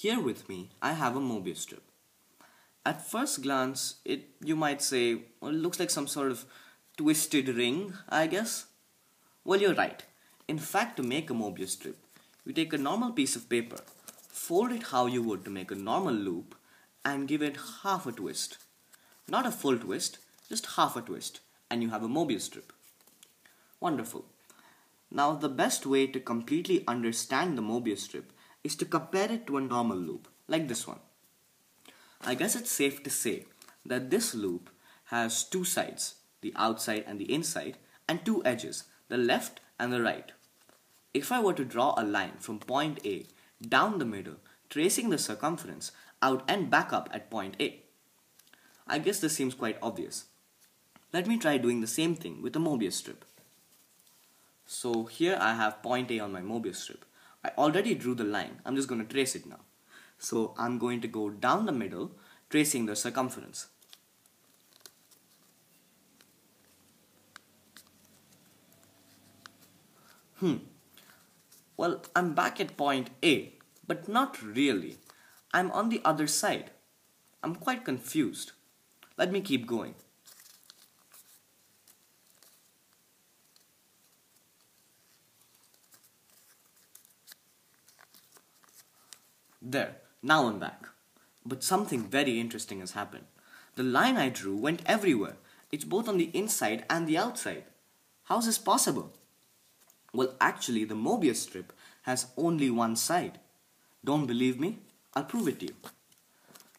Here with me, I have a Möbius strip. At first glance, you might say, well, it looks like some sort of twisted ring, I guess. Well, you're right. In fact, to make a Möbius strip, you take a normal piece of paper, fold it how you would to make a normal loop, and give it half a twist. Not a full twist, just half a twist, and you have a Möbius strip. Wonderful. Now, the best way to completely understand the Möbius strip is to compare it to a normal loop, like this one. I guess it's safe to say that this loop has two sides, the outside and the inside, and two edges, the left and the right. If I were to draw a line from point A down the middle, tracing the circumference, I would end back up at point A. I guess this seems quite obvious. Let me try doing the same thing with a Möbius strip. So here I have point A on my Möbius strip. I already drew the line, I'm just going to trace it now. So I'm going to go down the middle, tracing the circumference. Well, I'm back at point A, but not really. I'm on the other side. I'm quite confused. Let me keep going. There, now I'm back. But something very interesting has happened. The line I drew went everywhere. It's both on the inside and the outside. How's this possible? Well, actually, the Möbius strip has only one side. Don't believe me? I'll prove it to you.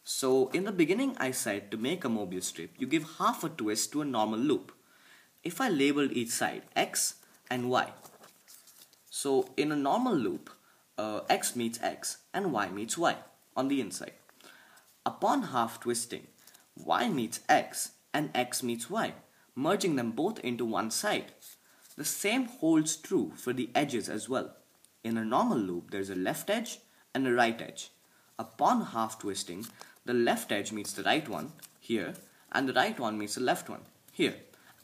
So, in the beginning I said to make a Möbius strip, you give half a twist to a normal loop. If I labeled each side X and Y. So, in a normal loop, X meets X and Y meets Y on the inside. Upon half twisting, Y meets X and X meets Y, merging them both into one side. The same holds true for the edges as well. In a normal loop, there's a left edge and a right edge. Upon half twisting, the left edge meets the right one here and the right one meets the left one here,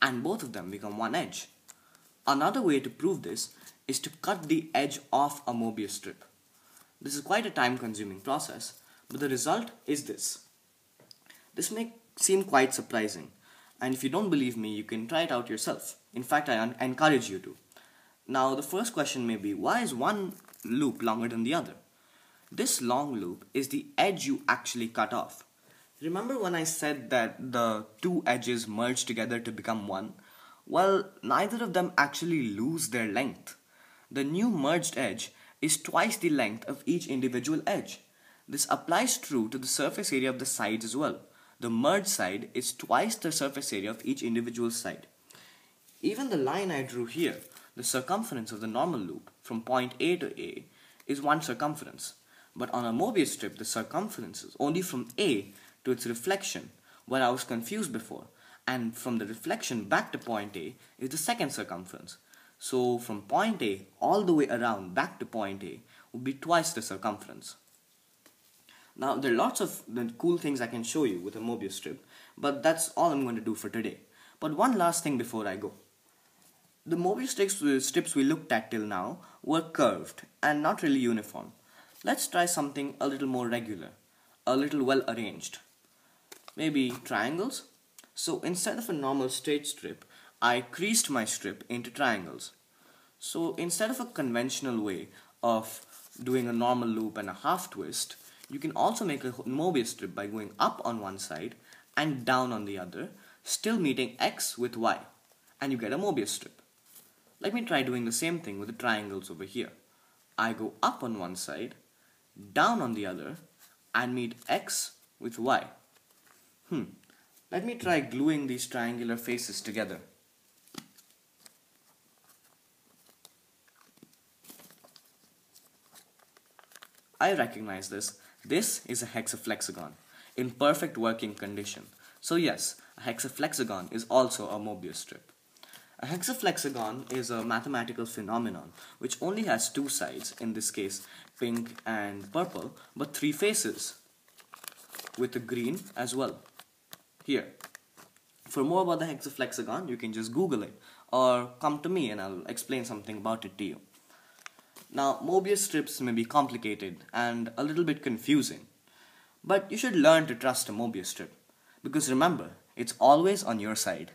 and both of them become one edge. Another way to prove this is to cut the edge off a Möbius strip. This is quite a time-consuming process, but the result is this. This may seem quite surprising, and if you don't believe me, you can try it out yourself. In fact, I encourage you to. Now, the first question may be, why is one loop longer than the other? This long loop is the edge you actually cut off. Remember when I said that the two edges merge together to become one? Well, neither of them actually lose their length. The new merged edge is twice the length of each individual edge. This applies true to the surface area of the sides as well. The merged side is twice the surface area of each individual side. Even the line I drew here, the circumference of the normal loop from point A to A, is one circumference. But on a Möbius strip, the circumference is only from A to its reflection, where I was confused before, and from the reflection back to point A is the second circumference. So from point A all the way around back to point A would be twice the circumference. Now there are lots of cool things I can show you with a Möbius strip, but that's all I'm going to do for today. But one last thing before I go. The Möbius strips we looked at till now were curved and not really uniform. Let's try something a little more regular, a little well arranged. Maybe triangles? So instead of a normal straight strip, I creased my strip into triangles. So instead of a conventional way of doing a normal loop and a half twist, you can also make a Möbius strip by going up on one side and down on the other, still meeting X with Y, and you get a Möbius strip. Let me try doing the same thing with the triangles over here. I go up on one side, down on the other, and meet X with Y. Let me try gluing these triangular faces together. I recognize this. This is a hexaflexagon in perfect working condition. So yes, a hexaflexagon is also a Möbius strip. A hexaflexagon is a mathematical phenomenon which only has two sides, in this case pink and purple, but three faces with a green as well. Here. For more about the hexaflexagon, you can just Google it or come to me and I'll explain something about it to you. Now, Möbius strips may be complicated and a little bit confusing, but you should learn to trust a Möbius strip because remember, it's always on your side.